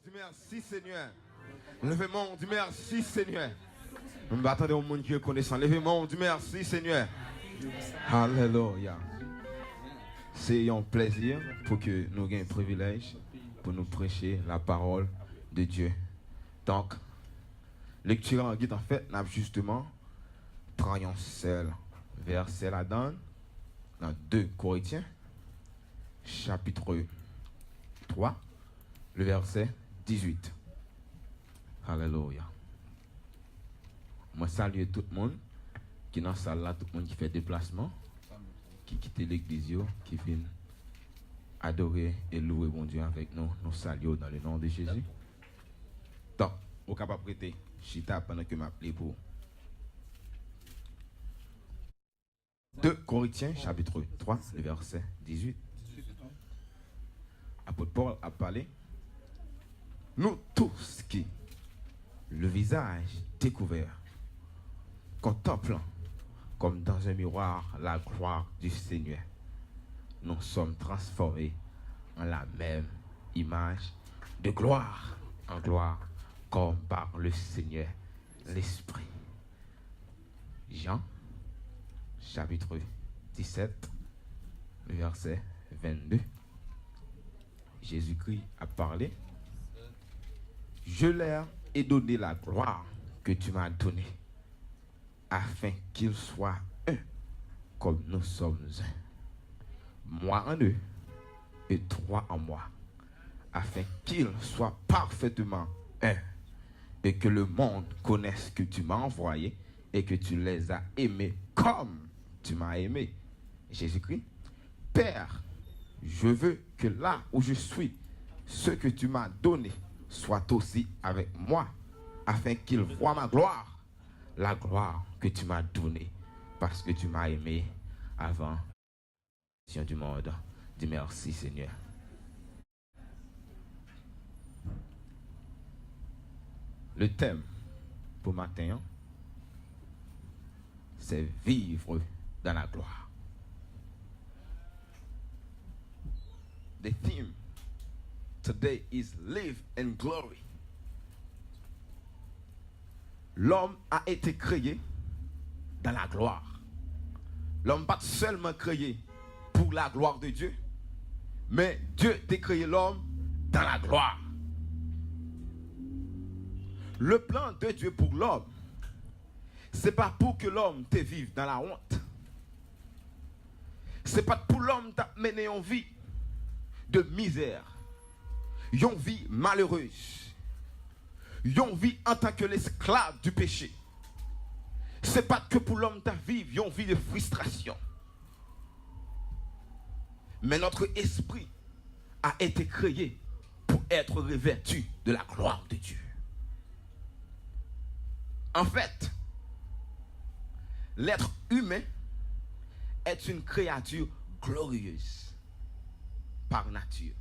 dit merci Seigneur. Levez-moi, on dit merci Seigneur. Attendez au monde qui est connaissant. Levez-moi, on dit merci Seigneur. Alléluia. C'est un plaisir pour que nous ayons un privilège pour nous prêcher la parole de Dieu. Donc, lecture en guide en fait, n'a justement pris un seul verset là-dedans, dans 2 Corinthiens, chapitre 3, le verset 18. Alléluia. Moi, salue tout le monde qui est dans la salle là, tout le monde qui fait déplacement, qui quitte l'église, qui vient adorer et louer bon Dieu avec nous. Nous saluons dans le nom de Jésus. Donc, au capable prêter chita pendant que m'appelez pour 2 Corinthiens chapitre 3, le verset 18. Apôtre Paul a parlé. Nous tous qui, le visage découvert, contemplant comme dans un miroir la gloire du Seigneur, nous sommes transformés en la même image de gloire en gloire, comme par le Seigneur l'Esprit. Jean, chapitre 17, verset 22. Jésus-Christ a parlé. Je leur ai donné la gloire que tu m'as donnée, afin qu'ils soient un, comme nous sommes un. Moi en eux, et toi en moi, afin qu'ils soient parfaitement un, et que le monde connaisse que tu m'as envoyé, et que tu les as aimés comme tu m'as aimé. Jésus-Christ, Père, je veux que là où je suis, ce que tu m'as donné soit aussi avec moi, afin qu'ils voient ma gloire, la gloire que tu m'as donnée, parce que tu m'as aimé avant la création du monde. Dis merci Seigneur. Le thème pour matin, c'est vivre dans la gloire. The theme today is live in glory. L'homme a été créé dans la gloire. L'homme pas seulement créé pour la gloire de Dieu, mais Dieu a créé l'homme dans la gloire. Le plan de Dieu pour l'homme, c'est pas pour que l'homme te vive dans la honte. C'est pas pour l'homme t'a mené en vie de misère, une vie malheureuse, une vie en tant que l'esclave du péché. C'est pas que pour l'homme t'a vivre une vie de frustration. Mais notre esprit a été créé pour être revêtu de la gloire de Dieu. En fait, l'être humain est une créature glorieuse par nature.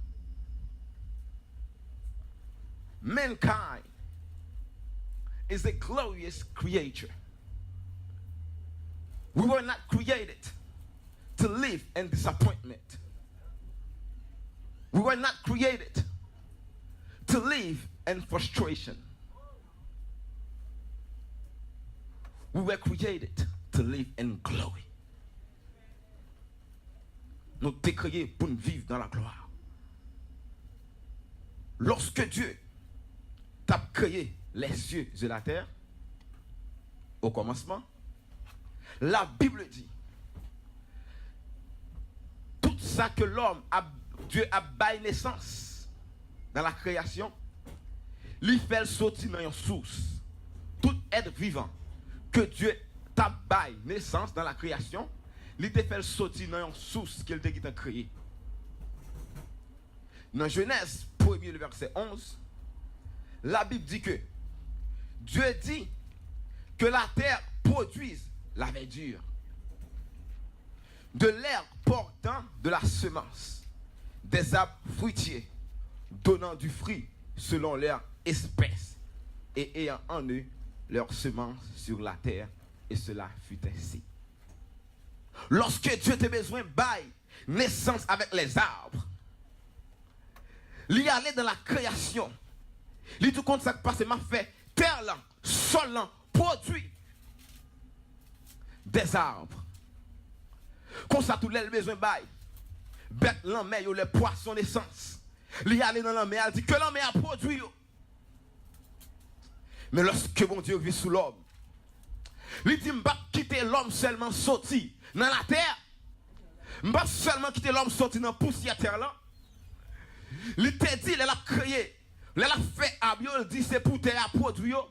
Mankind is a glorious creature. We were not created to live in disappointment. We were not created to live in frustration. We were created to live in glory. Nous sommes créés pour vivre dans la gloire. Lorsque Dieu t'a créé les cieux et la terre, au commencement, la Bible dit, tout ça que Dieu a baillé naissance dans la création, lui fait sortir dans une source. Tout être vivant que Dieu t'a baillé naissance dans la création, il te fait sortir dans une source qu'il t'a créé. Dans Genèse 1er, le verset 11, la Bible dit que Dieu dit que la terre produise la verdure, de l'herbe portant de la semence, des arbres fruitiers, donnant du fruit selon leur espèce, et ayant en eux leur semence sur la terre, et cela fut ainsi. Lorsque Dieu a besoin de bailler naissance avec les arbres, il y allait dans la création Il tout compte ça qui passe, m'a fait terre là, sol là, produit des arbres. Comme ça, tout les besoin bail. Bête l'enmer, les poissons d'essence. Il y allé dans l'enmer, elle dit que l'enmer a produit. Mais lorsque mon Dieu vit sous l'homme, il dit, je ne vais pas quitter l'homme seulement sorti dans la terre. Je ne vais pas seulement quitter l'homme sorti dans la poussière terre là. Il t'a dit, il a créé, il a fait à Dieu, il dit, c'est pour terre à produire.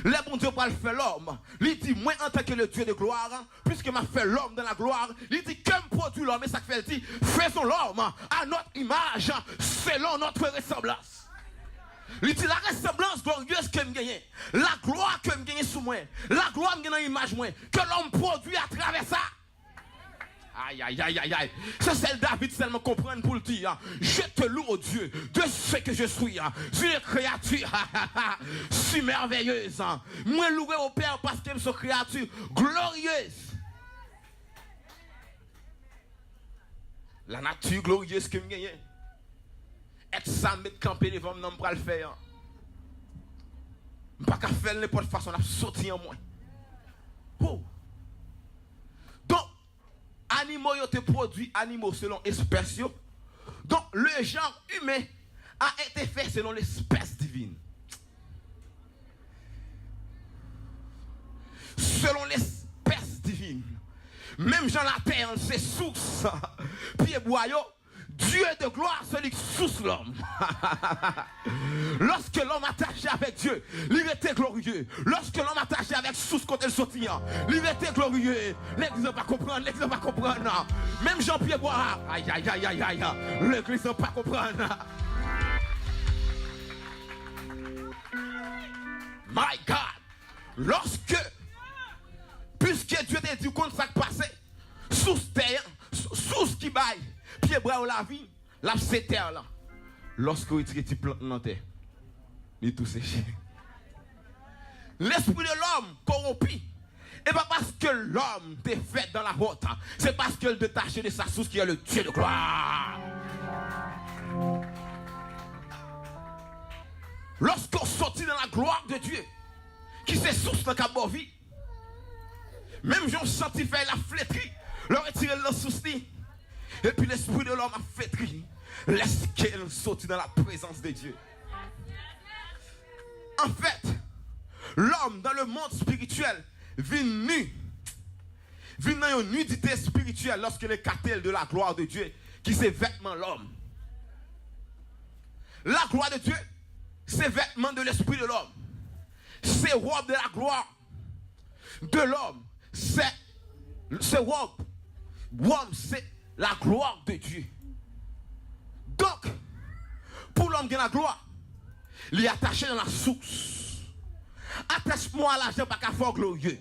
Le bon Dieu va le faire l'homme. Il dit, moi en tant que le Dieu de gloire, puisque m'a fait l'homme dans la gloire, il dit, comme produit l'homme, et ça fait, il dit, faisons l'homme à notre image, selon notre ressemblance. Il dit, la ressemblance glorieuse que je gagne, la gloire que je gagne sous moi, la gloire que je gagne dans l'image moi, que l'homme produit à travers ça. Aïe, aïe, aïe, aïe, aïe. C'est celle David seulement comprendre pour le dire. Je te loue, oh Dieu, de ce que je suis. Je suis une créature si merveilleuse. Moi, loué au Père parce que je suis une créature glorieuse. La nature glorieuse que je gagne. Être ça, mettre camper les femmes, non, je ne peux pas le faire. Je ne peux pas faire n'importe façon, on a sauté en moi. Oh. Donc, animaux ont été produits animaux selon espèce. Donc le genre humain a été fait selon l'espèce divine. Selon l'espèce divine. Même Jean la terre, c'est source. Puis boyau, Dieu de gloire, celui qui source l'homme. Lorsque l'homme attaché avec Dieu, il était glorieux. Lorsque l'homme attaché avec source quand il sortit, il était glorieux. L'église ne va pas comprendre, l'église ne va pas comprendre. Même Jean-Pierre Bois, aïe, aïe, aïe, aïe, aïe, l'église ne va pas comprendre. My God, lorsque, puisque Dieu t'a dit qu'on s'est passé, sous terre, sous qui baille, pied bras ou la vie, là c'est terre là. Lorsque vous tirez des plantes dans la terre, il est tout séché. L'esprit de l'homme corrompu. Et pas parce que l'homme t'est fait dans la route, c'est parce qu'il est détaché de sa source qui est le Dieu de gloire. Lorsqu'on sortit dans la gloire de Dieu, qui s'est source dans la vie, même j'en senti faire la flétrie, leur retiré le souci. Et puis l'esprit de l'homme a flétri. Laisse qu'elle sorte dans la présence de Dieu. En fait, l'homme dans le monde spirituel vit nu. Vit dans une nudité spirituelle lorsqu'il est cartel de la gloire de Dieu qui c'est vêtement l'homme. La gloire de Dieu, c'est vêtement de l'esprit de l'homme. C'est robe de la gloire de l'homme. C'est robe. Robe, c'est la gloire de Dieu. Donc, pour l'homme qui a la gloire, il est attaché dans la source. Attache-moi à l'argent, pas qu'à faire glorieux.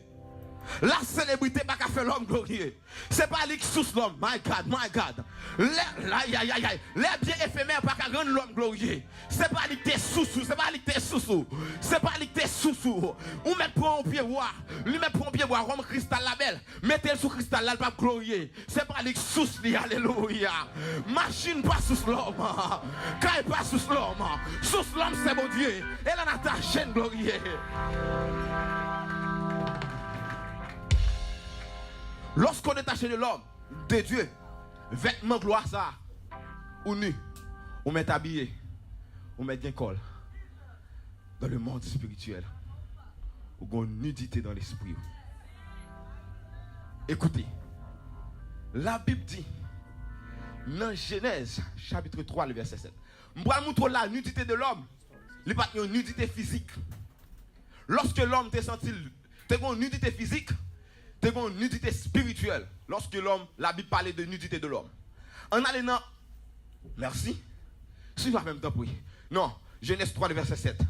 La célébrité, pas qu'à faire l'homme glorieux. C'est pas lui qui sousse l'homme. My God, my God. Les biens éphémères, pas qu'à rendre l'homme glorieux. C'est pas lui qui est sous-sous. C'est pas lui qui est sous-sous. C'est pas lui qui est sous-sous. Ou met pour un pied bois. Lui met pour un pied bois. Rome cristal label. Mettez-le sous cristal là, pas glorieux. C'est pas lui qui sousse lui. Alléluia. Machine pas sous l'homme. Quand pas sous l'homme. Sous l'homme, c'est mon Dieu. Elle en a ta chaîne glorieux. Lorsqu'on est attaché de l'homme, de Dieu, vêtements gloire ça, ou nu, on met habillé, on met un col. Dans le monde spirituel, on a une nudité dans l'esprit. Écoutez, la Bible dit, dans Genèse, chapitre 3, le verset 7, je vais vous montrer la nudité de l'homme. Il n'y a pas une nudité physique. Lorsque l'homme t'a senti, t'as une nudité physique, t'as une nudité spirituelle. Lorsque l'homme, la Bible parlait de nudité de l'homme. En allant dans, merci, si en même temps, oui. Non, Genèse 3, le verset 7.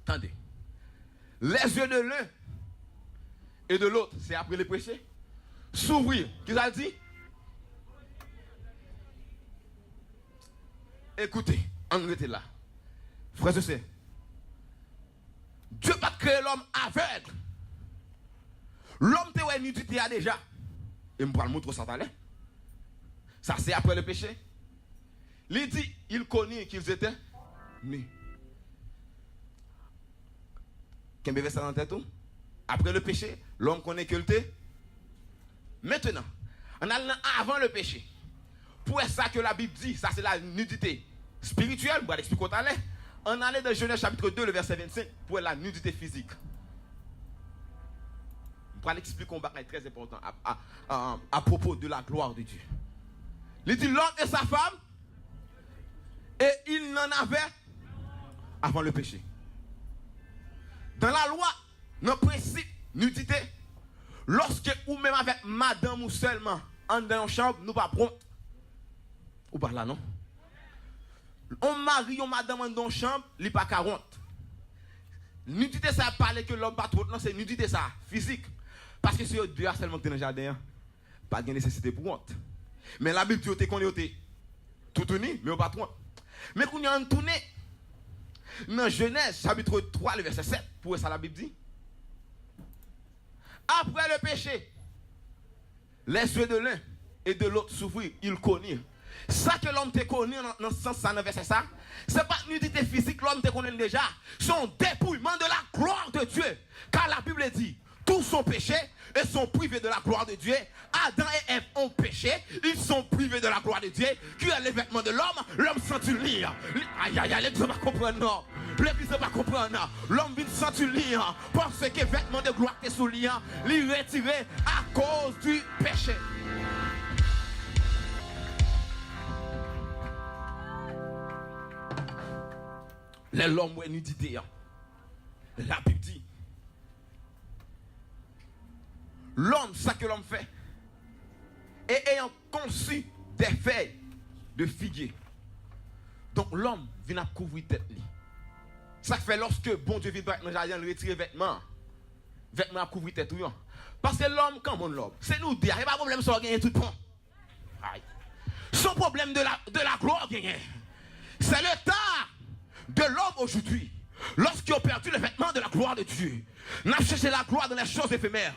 Attendez. Les yeux de l'un et de l'autre, c'est après les péchés. S'ouvrir, qu'est-ce qu'il a dit? Écoutez, on était là. Frère, c'est Dieu pas créé l'homme aveugle. L'homme te ouais nudité a déjà. Et me prend le montrer ça t'allait. Ça c'est après le péché. Il dit, il connaît qu'ils étaient nus. Qu'est-ce que ça dans tête tout? Après le péché, l'homme connaît qu'il était. Maintenant, en allant avant le péché, pour ça que la Bible dit, ça c'est la nudité spirituelle, on va l'expliquer tout à l'heure. On allait dans Genèse chapitre 2, le verset 25, pour la nudité physique. On va l'expliquer un bagage très important à propos de la gloire de Dieu. Il dit l'homme et sa femme, et il n'en avait avant le péché. Dans la loi, dans le principe nudité, lorsque ou même avec madame ou seulement en dans une chambre, nous pas prompt. Ou pas là, non? On marie, on madame dans une chambre, il n'est pas 40. Nudité, ça parle que l'homme pas trop, non, c'est nudité, ça, physique. Parce que si Dieu a seulement dans le jardin, pas de nécessité pour honte. Mais la Bible dit qu'on est tout uni, mais pas trop. Mais quand on est tourné, dans Genèse, chapitre 3, le verset 7, pour ça la Bible dit. Après le péché, les yeux de l'un et de l'autre s'ouvrirent, ils connurent. Ça que l'homme te connaît dans ce sens, dans le verset ça, c'est pas une nudité physique, l'homme te connaît déjà. C'est un dépouillement de la gloire de Dieu. Car la Bible dit, tous sont péchés et sont privés de la gloire de Dieu. Adam et Ève ont péché, ils sont privés de la gloire de Dieu. Qui est le vêtement de l'homme? L'homme sent lire. Aïe aïe aïe, l'église ne va pas comprendre, non. L'église ne va pas comprendre. L'homme vient sentir lire parce que le vêtement de gloire est sous lire, il est retiré à cause du péché. L'homme est nudité. La Bible dit. L'homme, ça que l'homme fait, et ayant conçu des feuilles de figuier. Donc l'homme vient à couvrir tête. Ça fait lorsque bon Dieu vient dans le jardin, il retire vêtements. Vêtements à couvrir tête. Parce que l'homme, comment l'homme? C'est nous dire, il n'y a pas de problème sur gagner tout le temps. Son problème de la gloire gagner. C'est le temps de l'homme aujourd'hui. Lorsqu'il a perdu le vêtement de la gloire de Dieu, n'a cherché la gloire dans les choses éphémères,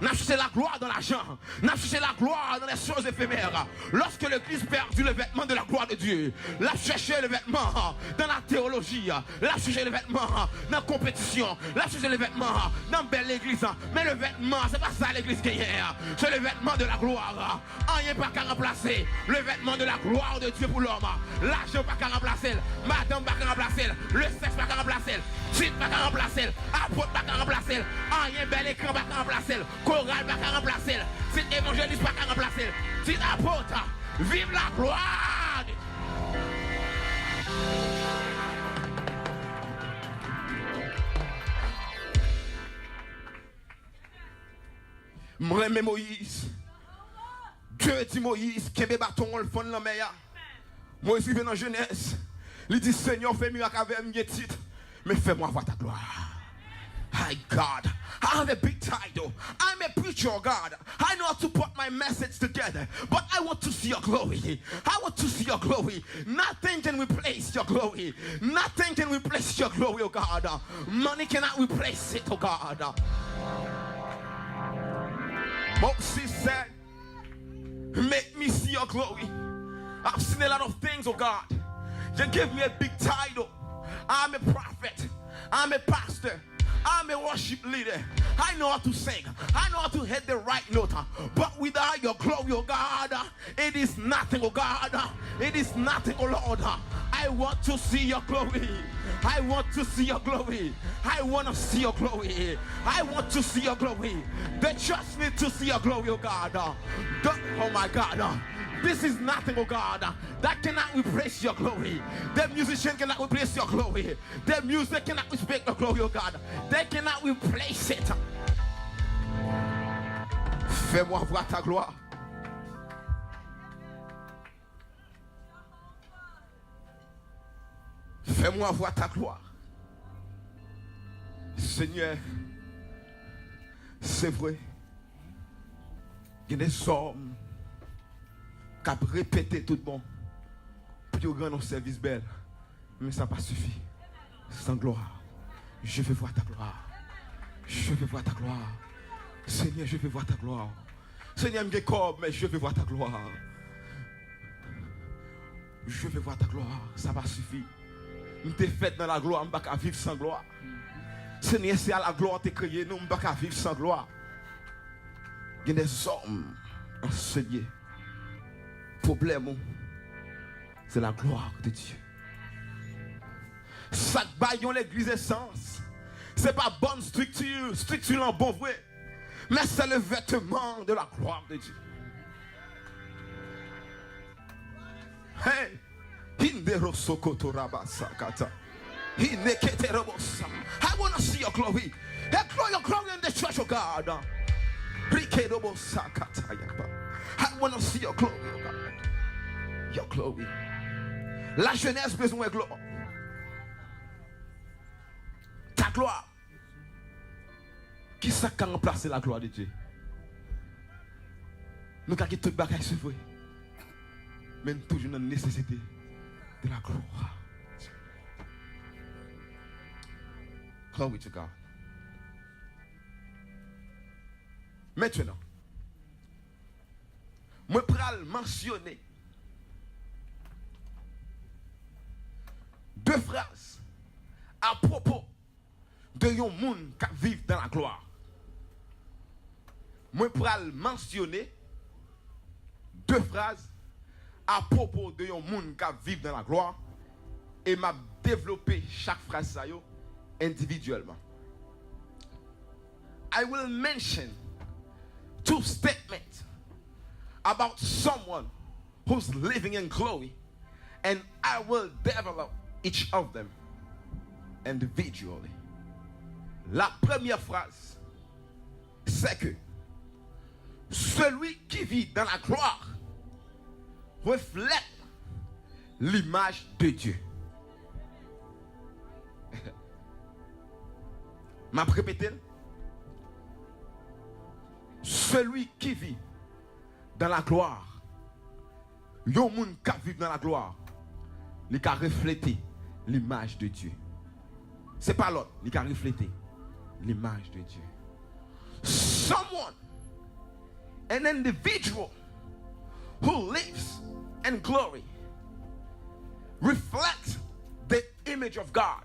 n'a cherché la gloire dans l'argent, n'a cherché la gloire dans les choses éphémères. Lorsque l'Église perdu le vêtement de la gloire de Dieu, l'a cherché le vêtement dans la théologie, l'a cherché le vêtement dans la compétition, l'a cherché le vêtement dans belle église. Mais le vêtement, c'est pas ça l'église qui est, c'est le vêtement de la gloire. Rien pas qu'à remplacer le vêtement de la gloire de Dieu pour l'homme. L'argent pas qu'à remplacer, madame pas qu'à remplacer, le sexe pas qu'à remplacer. Titre pas qu'à remplacer, apôtre pas qu'à remplacer, rien bel écran pas qu'à remplacer, chorale pas qu'à remplacer, titre évangéliste pas qu'à remplacer, titre apôtre, vive la gloire. Moi mais Moïse, Dieu dit Moïse, qu'un bâton on le fond dans la mer. Moïse vient dans Genèse, il dit Seigneur fais miracle avec un titre. Mais fais-moi voir ta gloire. Hi God, I have a big title. I'm a preacher, God. I know how to put my message together, but I want to see your glory. I want to see your glory. Nothing can replace your glory. Nothing can replace your glory, oh God. Money cannot replace it, oh God. Moses said, make me see your glory. I've seen a lot of things, oh God. You give me a big title. I'm a prophet. I'm a pastor. I'm a worship leader. I know how to sing. I know how to hit the right note. But without your glory, oh God, it is nothing, oh God. It is nothing, oh Lord. I want to see your glory. I want to see your glory. I want to see your glory. I want to see your glory. They just need to see your glory, oh God. Oh my God. This is nothing, oh God, that cannot replace your glory. The musician cannot replace your glory. The music cannot replace your glory, oh God. They cannot replace it. Fais-moi voir ta gloire. Fais-moi voir ta gloire. Seigneur, c'est vrai. Il y a des hommes qui a répété tout le monde pour rendre nos services belles. Mais ça n'a pas suffi. Sans gloire. Je veux voir ta gloire. Je veux voir ta gloire. Seigneur, je veux voir ta gloire. Seigneur, mais je veux voir ta gloire. Je veux voir ta gloire, ça va suffire. Je t'ai fait dans la gloire, je ne peux pas vivre sans gloire. Seigneur, c'est à la gloire que tu as créé, nous ne pouvons pas vivre sans gloire. Il y a des hommes enseignés. Problème, c'est la gloire de Dieu. Ça baillon l'église essence. Ce n'est pas bonne structure en bon vrai. Mais c'est le vêtement de la gloire de Dieu. Hey! I want to see your glory. Your glory in the church of God. I want to see your glory, oh God. Your glory. La jeunesse besoin de gloire. Ta gloire. Qui ça qui a remplacé la gloire de Dieu? Nous avons tout le bagage, c'est vrai. Mais nous toujours dans la nécessité de la gloire. Glory to God. Maintenant, je vais mentionner 2 phrases à propos de yon monde qui vit dans la gloire. Je vais mentionner 2 phrases à propos de yon monde qui vit dans la gloire et m'a développé chaque phrase individuellement. I will mention 2 statements about someone who's living in glory, and I will develop each of them individually. La première phrase, c'est que celui qui vit dans la gloire reflète l'image de Dieu. M'a répété. Celui qui vit dans la gloire, yon moun qui vit dans la gloire, il a reflété l'image de Dieu. C'est pas l'autre, il a reflété l'image de Dieu. Someone, an individual who lives in glory, reflects the image of God.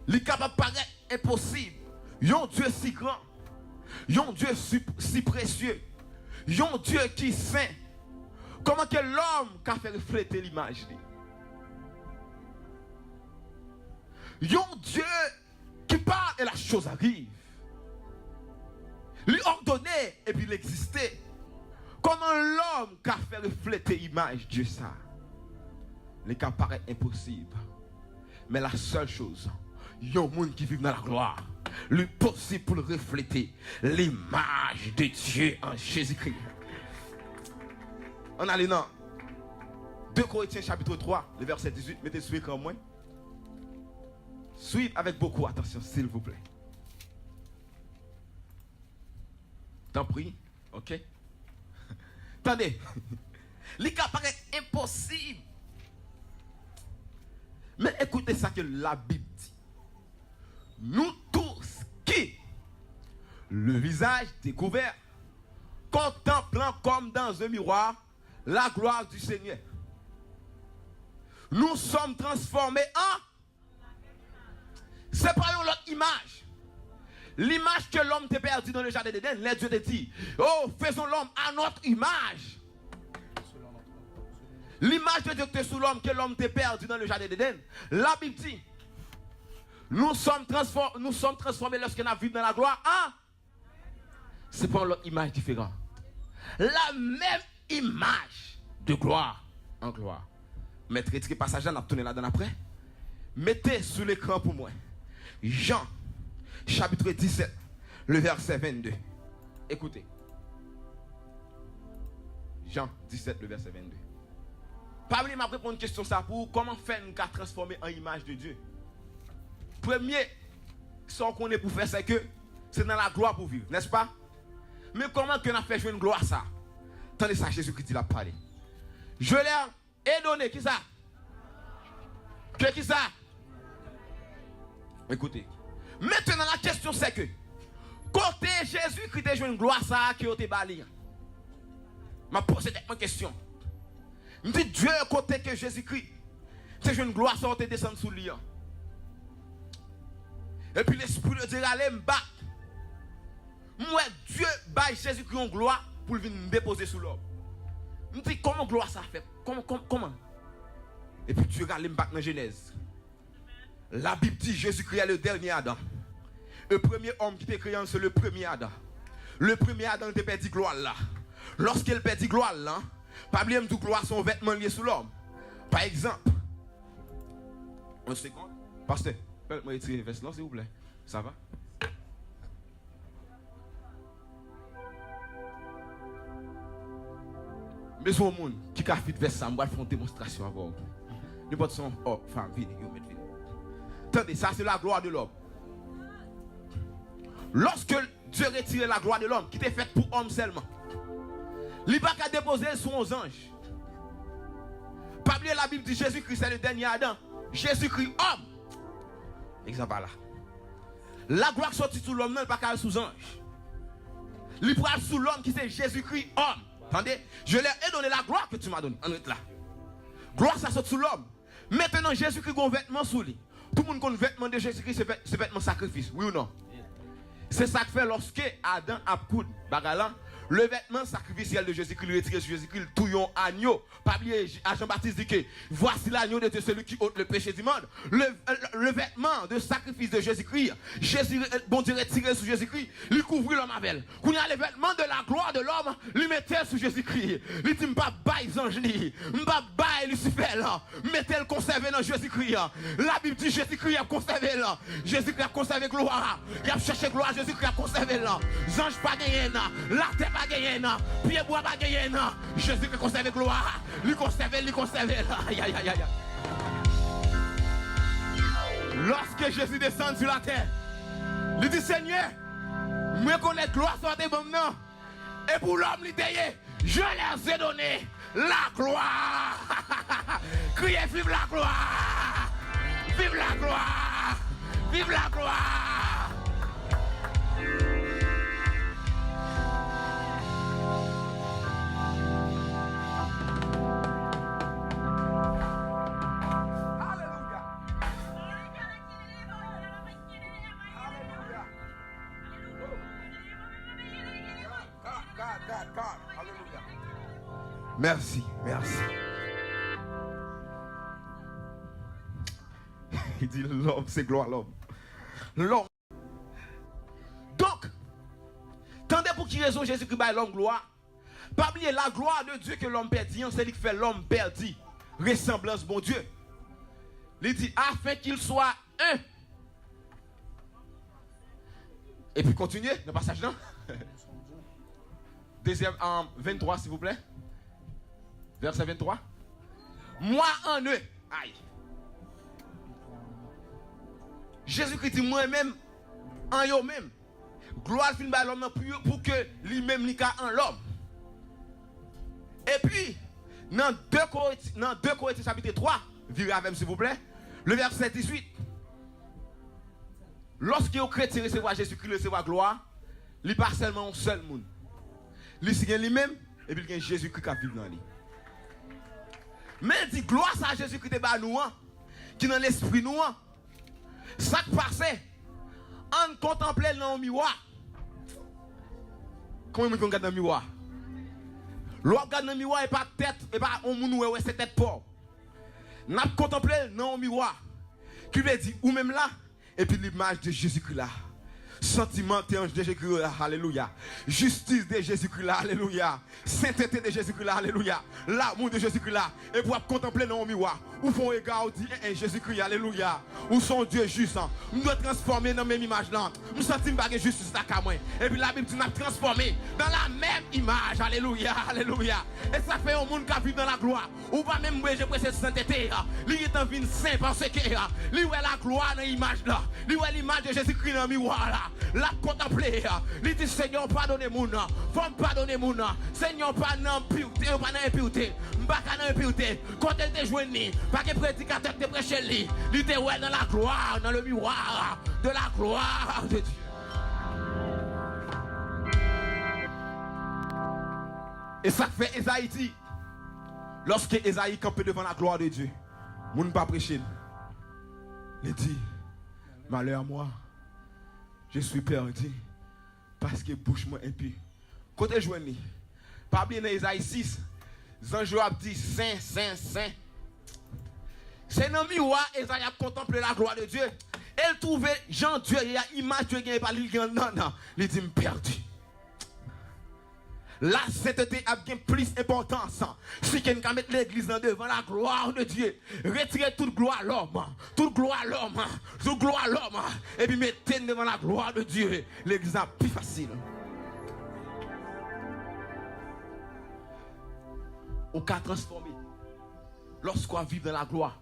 Il est capable de paraître impossible. Yon Dieu si grand. Yon Dieu si précieux. Yon Dieu qui est saint. Comment que l'homme a fait refléter l'image? Yon Dieu qui parle et la chose arrive. Lui ordonner et puis il existait. Comment l'homme qui a fait refléter l'image de Dieu ça? Les cas paraît impossible. Mais la seule chose, yon monde qui vit dans la gloire, lui possible pour refléter l'image de Dieu en Jésus-Christ. On allait dans 2 Corinthiens chapitre 3, le verset 18. Mettez sur l'écran moins. Suivez avec beaucoup attention, s'il vous plaît. T'en prie, ok? Attendez, les cas paraît impossible. Mais écoutez ça que la Bible dit. Nous tous qui, le visage découvert, contemplant comme dans un miroir la gloire du Seigneur, nous sommes transformés en... C'est pas une autre image. L'image que l'homme t'a perdu dans le jardin d'Éden, les dieux te dit, oh, faisons l'homme à notre image. L'image de Dieu que sous l'homme, que l'homme t'a perdu dans le jardin d'Éden, la Bible dit, nous sommes transformés lorsqu'on a vu dans la gloire. Hein? C'est pas l'autre image différente. La même image de gloire en gloire. Mettez le passage là, on a tourné là-dedans après. Mettez sur l'écran pour moi. Jean, chapitre 17, le verset 22. Écoutez. Jean 17, le verset 22. Parmi m'a répondre une question ça pour comment faire nous transformer en image de Dieu. Premier, ce qu'on est pour faire, c'est que c'est dans la gloire pour vivre, n'est-ce pas? Mais comment qu'on a fait jouer une gloire ça? Attendez ça, Jésus-Christ il a parlé. Je leur ai donné, qui ça? Qui ça? Écoutez. Maintenant la question c'est que côté Jésus-Christ a joué une gloire ça qui a été bali. Je pose cette question. Je dis Dieu côté que Jésus-Christ. C'est une gloire sortie descendre sous lui. Et puis l'esprit de Dieu allait me battre. Moi, Dieu baille Jésus-Christ en gloire pour venir me déposer sous l'homme. Je dis comment gloire ça fait? Comment? Et puis Dieu allait me battre dans Genèse. La Bible dit Jésus-Christ est le dernier Adam. Le premier homme qui était créé, c'est le premier Adam. Le premier Adam était perdu gloire là. Lorsqu'il perdit gloire là, pas oublier de gloire son vêtement lié sous l'homme. Par exemple, un second, pasteur, moi retirer le verset là s'il vous plaît. Ça va? Mais son monde qui a fait vers ça, je vais faire une démonstration avant. Nous pas son oh femme venez, venez. Attendez, ça c'est la gloire de l'homme. Lorsque Dieu retire la gloire de l'homme qui était faite pour homme seulement, il n'a pas qu'à déposer sur aux anges. Pas oublier la Bible dit Jésus-Christ c'est le dernier Adam. Jésus-Christ homme. Exemple là. La gloire qui sortit sous l'homme, non, pas qu'à sous ange. Il prend sous l'homme qui c'est Jésus-Christ homme. Attendez, je leur ai donné la gloire que tu m'as donnée. En là. Gloire ça sort sous l'homme. Maintenant Jésus-Christ a un vêtement sous lui. Tout le monde a un vêtement de Jésus-Christ, c'est vêtement sacrifice. Oui ou non? C'est ça que fait lorsque Adam a coudé bagalan. Le vêtement sacrificiel de Jésus-Christ, le retiré sur Jésus-Christ, tout un agneau. Pas oublier, Jean-Baptiste dit que voici l'agneau de Dieu, celui qui ôte le péché du monde. Le vêtement de sacrifice de Jésus-Christ, Jésus, bon Dieu retiré sur Jésus-Christ, lui couvrit l'homme avec. Quand il y a le vêtement de la gloire de l'homme, lui mettait sur Jésus-Christ. Il dit, m'pas bail ange, m'pas bail Lucifer là, mettez le conservé dans Jésus-Christ. La Bible dit Jésus-Christ a conservé là. Jésus-Christ a conservé gloire. Il a cherché gloire, Jésus-Christ a conservé là. Ange pas gagné là. La terre pas gagné, pied bois pas gagné, Jésus qui conserve gloire, lui conserve là. Aïe, aïe, aïe, aïe. Lorsque Jésus descend sur la terre, il dit Seigneur, moi connais gloire soit des bons non. Et pour l'homme l'idée, je leur ai donné la gloire. Criez vive la gloire. Vive la gloire. Vive la gloire. Merci, merci. Il dit l'homme, c'est gloire l'homme. L'homme. Donc, tendez pour qui raison Jésus-Christ bat l'homme gloire. Pas oublier la gloire de Dieu que l'homme perdit, c'est lui qui fait l'homme perdu. Ressemblance bon Dieu. Il dit afin qu'il soit un. Et puis continuez, le passage là. Deuxième 23 s'il vous plaît. Verset 23. Moi en eux. Aïe. Jésus-Christ dit moi-même en eux-même. Gloire fin par l'homme pour que lui-même lui en l'homme. Et puis, dans 2 Corinthiens chapitre 3, virez avec s'il vous plaît, le verset 18. Lorsque les chrétiens recevoir Jésus-Christ, recevoir gloire, il n'est pas seulement un seul monde. Il c'est lui-même et puis il y a Jésus-Christ qui vit dans lui. Mais il dit gloire à Jésus-Christ de nous, qui dans l'esprit nous. Ça qui passe, on contemple dans le miroir. Comment on regarde dans le miroir? L'on regarde dans le miroir et pas tête, et pas on moun ouais c'est tête pauvre. N'a contemplé dans le miroir. Qui veut dire ou même là et puis l'image de Jésus-Christ là. Sentiment de Jésus-Christ là, alléluia. Justice de Jésus-Christ là, alléluia. Sainteté de Jésus-Christ là, alléluia. L'amour de Jésus-Christ là. Et pour contempler dans le miroir. Ou font égard, dit Jésus-Christ, alléluia. Ou son Dieu juste. Nous doit transformer dans la même image là. Nous sentons pas justice là qu'à moi. Et puis la Bible dit nous transformer dans la même image, alléluia, alléluia. Et ça fait un monde qui vit dans la gloire. Ou pas même moi j'ai cette sainteté. Lui est en vie saint parce que lui est la gloire dans l'image là. Lui est l'image de Jésus-Christ dans le miroir là. La contempler. Il dit Seigneur, pardonnez-moi. Faut me pardonner mon Seigneur, pas dans impureté, pas dans impureté. Pas dans impureté. Quand elle te joigne, pas que prédicateur te prêche lui. Il était ouais dans la gloire, dans le miroir de la gloire de Dieu. Et ça fait Esaïe dit, lorsque Esaïe campait devant la gloire de Dieu, moun pas prêcher. Il dit, malheur à moi, je suis perdu parce que bouche moi impie. Côté journée, pas bien dans Esaïe 6, Zanjo a dit saint, saint, saint. C'est dans le miroir, Esaïe a contemplé la gloire de Dieu. Elle trouvait Jean Dieu, il y a image Dieu qui n'est pas lui. Non, non, il dit perdu. La sainteté a bien plus d'importance. Si quelqu'un met l'église devant la gloire de Dieu, retirez toute gloire à l'homme, toute gloire à l'homme, toute gloire à l'homme, et puis mettez devant la gloire de Dieu. L'église est plus facile. On peut transformer. Lorsqu'on vit dans la gloire,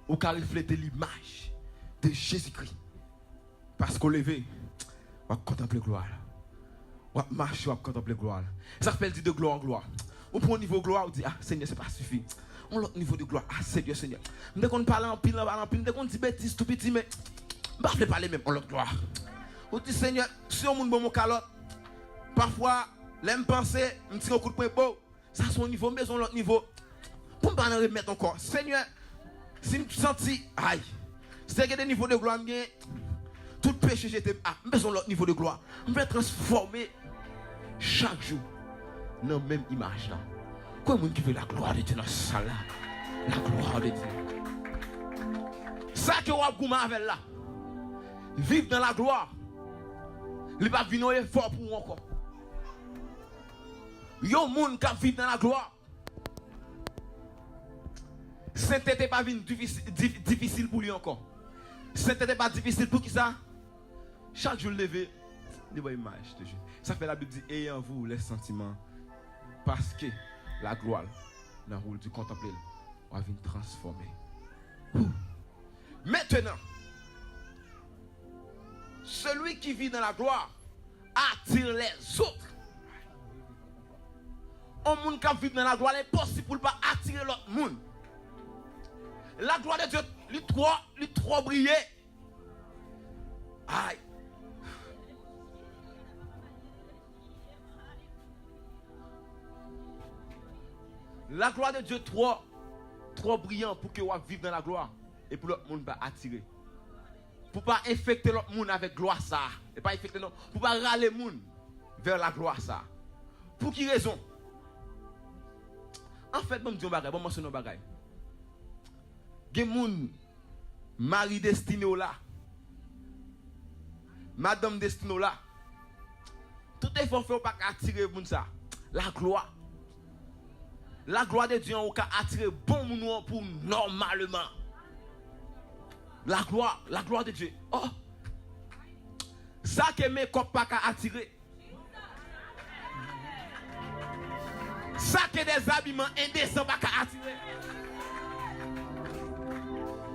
on peut refléter l'image de Jésus-Christ. Parce qu'on levé, on va contempler la gloire. On va marcher, on va contempler la gloire. Ça s'appelle de gloire en gloire. On prend au niveau de gloire, on dit, ah Seigneur, c'est pas suffisant. On l'autre niveau de gloire, ah Seigneur, Seigneur. Dès qu'on parle en pile, dès qu'on dit bêtise, tout petit, mais je ne vais pas parler même en l'autre gloire. On dit, Seigneur, si on monte mon calotte, parfois, l'aime penser, on tire un coup de poing beau. Ça, c'est au niveau, mais on l'autre niveau. Pour ne pas en remettre encore. Seigneur, si je sens, aïe, c'est que des niveaux de gloire, tout péché, j'étais, mais on l'autre niveau de gloire. On peut transformer chaque jour dans la même image là. Quoi monde qui veut la gloire de Dieu dans ce salle là? La gloire de Dieu. Ça que vous avez avec là. Vivre dans la gloire. Il ne va pas venir effort pour vous encore. Yo monde qui vit dans la gloire. Sainteté pas venu difficile pour lui encore. Sainteté pas difficile pour qui ça? Chaque jour levé, il voit image de Dieu. Ça fait la Bible dit ayez en vous les sentiments parce que la gloire dans le rôle du contempler va venir transformer. Maintenant, celui qui vit dans la gloire attire les autres. Un monde qui vit dans la gloire, il est possible pour ne pas attirer l'autre monde. La gloire de Dieu, lui trop briller. Aïe. La gloire de Dieu trop brillant pour que vous viviez dans la gloire et pour l'autre monde pas attirer. Pour pas infecter l'autre monde avec gloire ça et pas infecter non, pour pas râler le monde vers la gloire ça. Pour qui raison? En fait, bon Dieu bagay, bon mentionner bagay. Gen moun mari destiné là. Madame destiné là. Tout est fait pour pas attirer moun ça. La gloire. La gloire de Dieu, on peut attirer bon moun pour normalement. La gloire de Dieu. Oh! Ça que mes corps pas attirer. Ça que des habillements indécents pas attirer.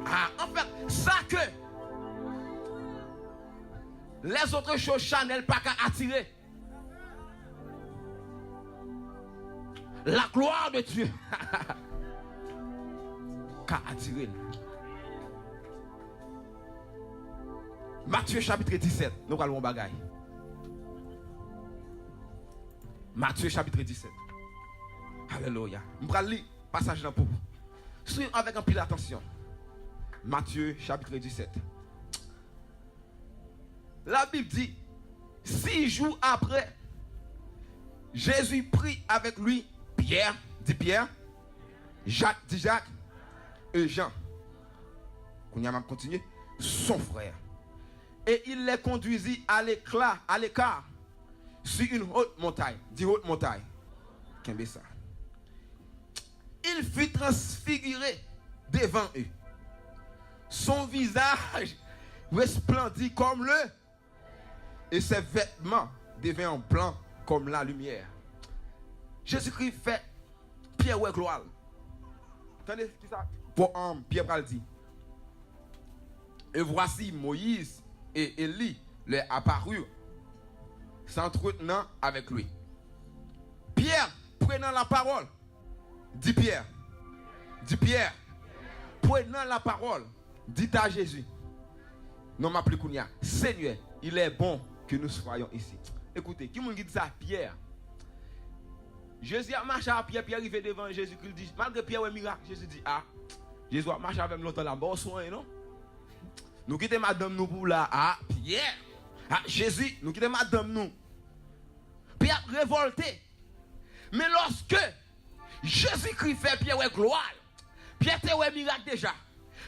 Ah, en fait, ça que les autres choses Chanel pas attirer. La gloire de Dieu qu'a attiré. Matthieu chapitre 17, nous allons un bagaille. Matthieu chapitre 17. Alléluia. Je vais lire le passage là pour vous. Suivez avec un peu d'attention. Matthieu chapitre 17. La Bible dit, 6 jours après, Jésus prit avec lui Pierre, dit Pierre, Jacques, dit Jacques, et Jean. On a continué, son frère. Et il les conduisit à l'écart, sur une haute montagne. Dit haute montagne. Qu'est-ce ça? Il fut transfiguré devant eux. Son visage resplendit comme le, et ses vêtements deviennent blancs comme la lumière. Jésus-Christ fait Pierre ou gloire. Attendez, qui ça? Pour Pierre va le dire. Et voici Moïse et Élie leur apparurent, s'entretenant avec lui. Pierre, prenant la parole, dit Pierre, prenant la parole, dit à Jésus, non m'a plus Kounia, Seigneur, il est bon que nous soyons ici. Écoutez, qui m'a dit ça, Pierre? Jésus a marché à Pierre, Pierre arrivé devant Jésus, il dit, malgré Pierre un miracle, Jésus dit, ah, Jésus a marché avec longtemps là, bon soin, non? Nous quittons madame nous pour là, ah, Pierre, ah, Jésus, nous quittons madame nous. Pierre révolté. Mais lorsque Jésus-Christ fait Pierre gloire, Pierre te ouais miracle déjà.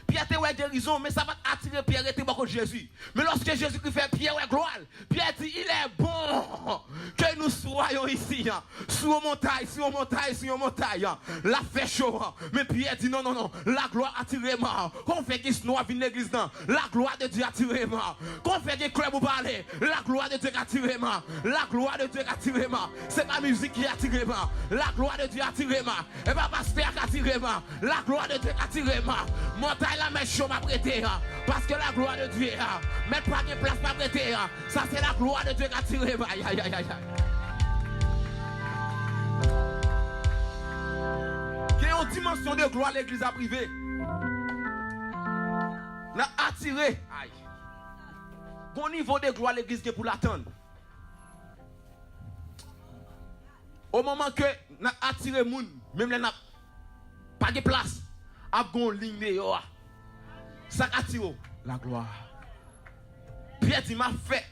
Pierre te ouais guérison, mais ça va attirer Pierre et te beaucoup Jésus. Mais lorsque Jésus-Christ fait Pierre ouais gloire, Pierre dit il est bon que nous soyons ici, sur une montagne, sur une montagne, sur une montagne. La fait chaud. Mais Pierre dit non, non, non, la gloire attire moi. Qu'on fait qu'il noir vient l'église dans, la gloire de Dieu attire moi. Qu'on fait des clubs pour parler, la gloire de Dieu attire moi. La gloire de Dieu attire moi. C'est la musique qui attire moi. La gloire de Dieu attire moi. Et pas pasteur qui attire moi. La gloire de Dieu attire moi. Montagne la main chaud m'a prêté parce que la gloire de Dieu mettre pas de place m'a prêté ça c'est la gloire de Dieu qui a tiré aïe aïe aïe aïe. Qu'il y a une dimension de gloire l'église a privé n'a attiré aïe bon niveau de gloire l'église qui est pour l'attendre au moment que n'a attiré moun même là n'a pas de place a gon ligne de yo ça attire la gloire. Pierre dit m'a fait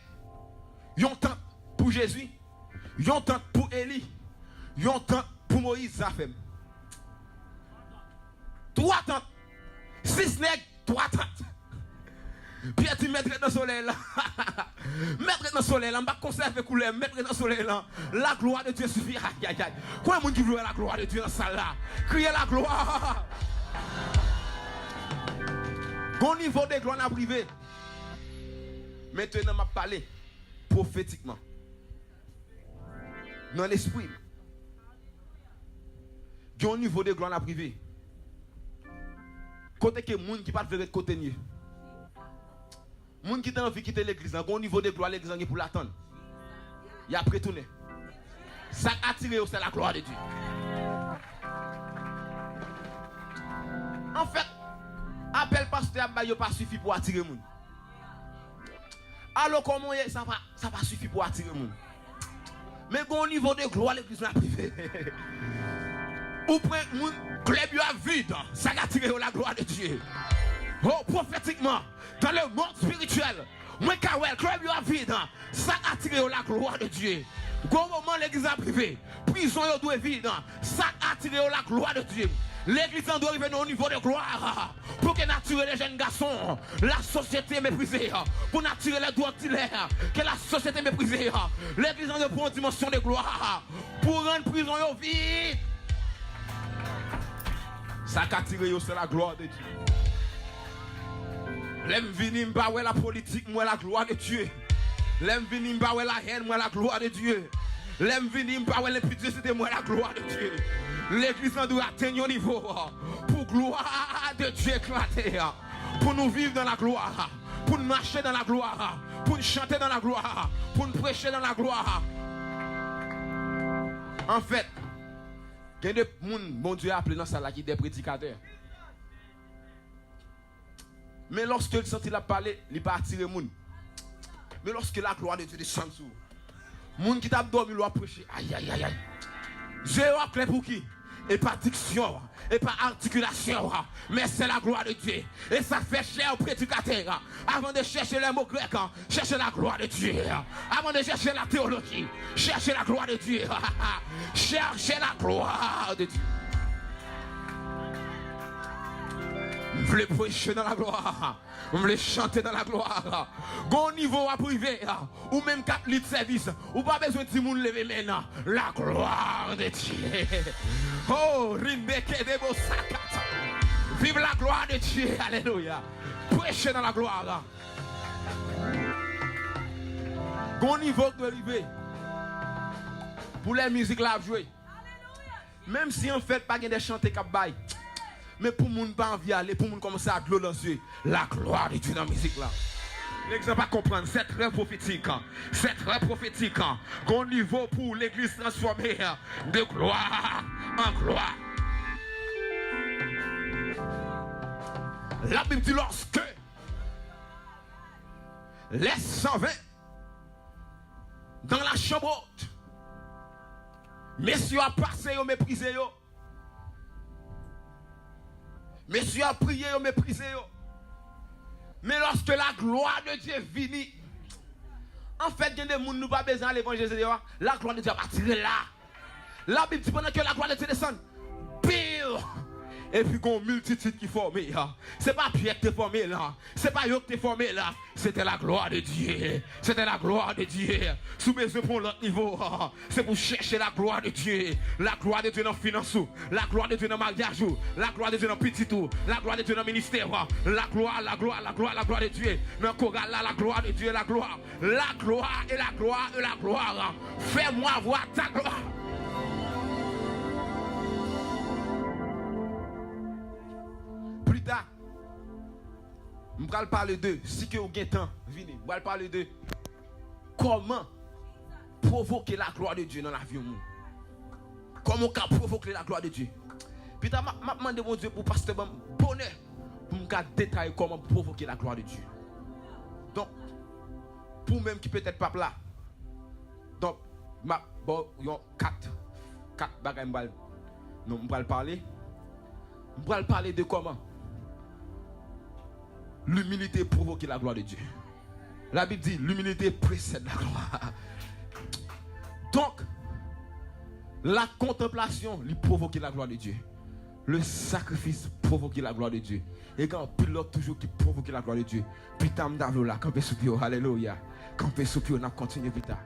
yon temps pour Jésus, yon temps pour Élie, yon temps pour Moïse ça fait. 3 temps. 6 nègres, 3 temps. Pierre dit mettre dans le soleil là. Mettre dans le soleil là, on va conserver couleur, mettre dans le soleil là. La gloire de Dieu suffit. Aïe aïe aïe. Combien de monde qui veut la gloire de Dieu dans la salle là? Criez la gloire. Bon niveau de gloire à privé. Maintenant, je parler prophétiquement. Dans l'esprit. Bon niveau de gloire à privé. Côté que les gens qui ne peuvent pas côté mieux. Les gens qui ont envie de quitter l'église, bon niveau de gloire l'église pour l'attendre. Il y a après tourner. Ça attire c'est la gloire de Dieu. En fait, appel pasteur n'a pas suffi pour attirer les gens. Alors comment ça va suffire pour attirer les gens. Mais bon niveau de gloire l'église la privée. Ou prenez le club vide, ça va attirer la gloire de Dieu. Oh, prophétiquement, dans le monde spirituel, moi le club vide, ça va attirer la gloire de Dieu. Au moment l'église a privé, prison doit vide, ça va attirer la gloire de Dieu. L'église doit arriver au niveau de gloire pour que attirer les jeunes garçons, la société méprisée, pour attirer les droits titulaires, que la société méprisée. L'église doit prendre une dimension de gloire pour rendre prison vide. Ça qui attire c'est la gloire de Dieu. L'aime venir pas la politique, moi la gloire de Dieu. L'aime venir pas la haine, moi la gloire de Dieu. L'aime venir pas l'impudicité, moi la gloire de Dieu. L'église doit atteindre un niveau pour gloire de Dieu éclater. Pour nous vivre dans la gloire. Pour nous marcher dans la gloire. Pour nous chanter dans la gloire. Pour nous prêcher dans la gloire. En fait, il y a des gens, bon Dieu a appelé dans ça qui des prédicateurs. Mais lorsque il sentit la parler, il n'a pas attiré les gens. Mais lorsque la gloire de Dieu descend sur les gens qui t'a dormi, il a prêché. Aïe, aïe, aïe, aïe. J'ai appelé pour qui? Et pas diction, et pas articulation, mais c'est la gloire de Dieu. Et ça fait cher aux prédicateurs. Avant de chercher les mots grecs, cherchez la gloire de Dieu. Avant de chercher la théologie, cherchez la gloire de Dieu. Cherchez la gloire de Dieu. Vous voulez prêcher dans la gloire. Vous voulez chanter dans la gloire. Bon niveau à privé. Ou même 4 litres de service. Ou pas besoin de tout le monde lever maintenant. La gloire de Dieu. Oh, Rimbeke de Bosakata. Vive la gloire de Dieu. Alléluia. Prêchez dans la gloire. Bon niveau de arriver. Pour les musiques là jouer. Même si en fait pas de chanter cap bail. Mais pour les gens pas envie aller, pour les gens commencer à glorifier la gloire de Dieu dans la musique là. L'exemple à comprendre, c'est très prophétique. C'est très prophétique. Au niveau pour l'église transformée de gloire en gloire. La Bible dit lorsque les 120 dans la chambre haute, Messieurs a passé, yo méprisé yo. Messieurs a prié, yo méprisé yo. Mais lorsque la gloire de Dieu vient, en fait, il y a des gens qui n'ont pas besoin de l'évangile. La gloire de Dieu va tirer là. La Bible dit pendant que la gloire de Dieu descend, pire. Et puis, il y a une multitude qui est formée. Ce n'est pas Pierre qui est formé là. Ce n'est pas Yo qui est formé là. C'était la gloire de Dieu. C'était la gloire de Dieu. Sous besoin pour l'autre niveau. C'est pour chercher la gloire de Dieu. La gloire de Dieu dans le finance. La gloire de Dieu dans le mariage. La gloire de Dieu dans le petit tout. La gloire de Dieu dans le ministère. La gloire, la gloire, la gloire, la gloire de Dieu. Dans le choral là, la gloire de Dieu, la gloire. La gloire et la gloire et la gloire. Fais-moi voir ta gloire. Plus tard, je vais parler de, si vous avez temps, venez, je vais parler de comment provoquer la gloire de Dieu dans la vie. Comment provoquer la gloire de Dieu. Puis je vais demander mon Dieu pour pasteur bonheur, pour me détailler comment provoquer la gloire de Dieu. Donc, pour même qui peut-être pas là, donc, bon, il y a quatre bagages, je vais parler. Je vais parler de comment l'humilité provoque la gloire de Dieu. La Bible dit l'humilité précède la gloire. Donc, la contemplation lui provoque la gloire de Dieu. Le sacrifice provoque la gloire de Dieu. Et quand on pilote toujours qui provoque la gloire de Dieu. Puis tam d'avlo là, campé sous pied, alléluia. Campé sous pied, on a continué plus tard.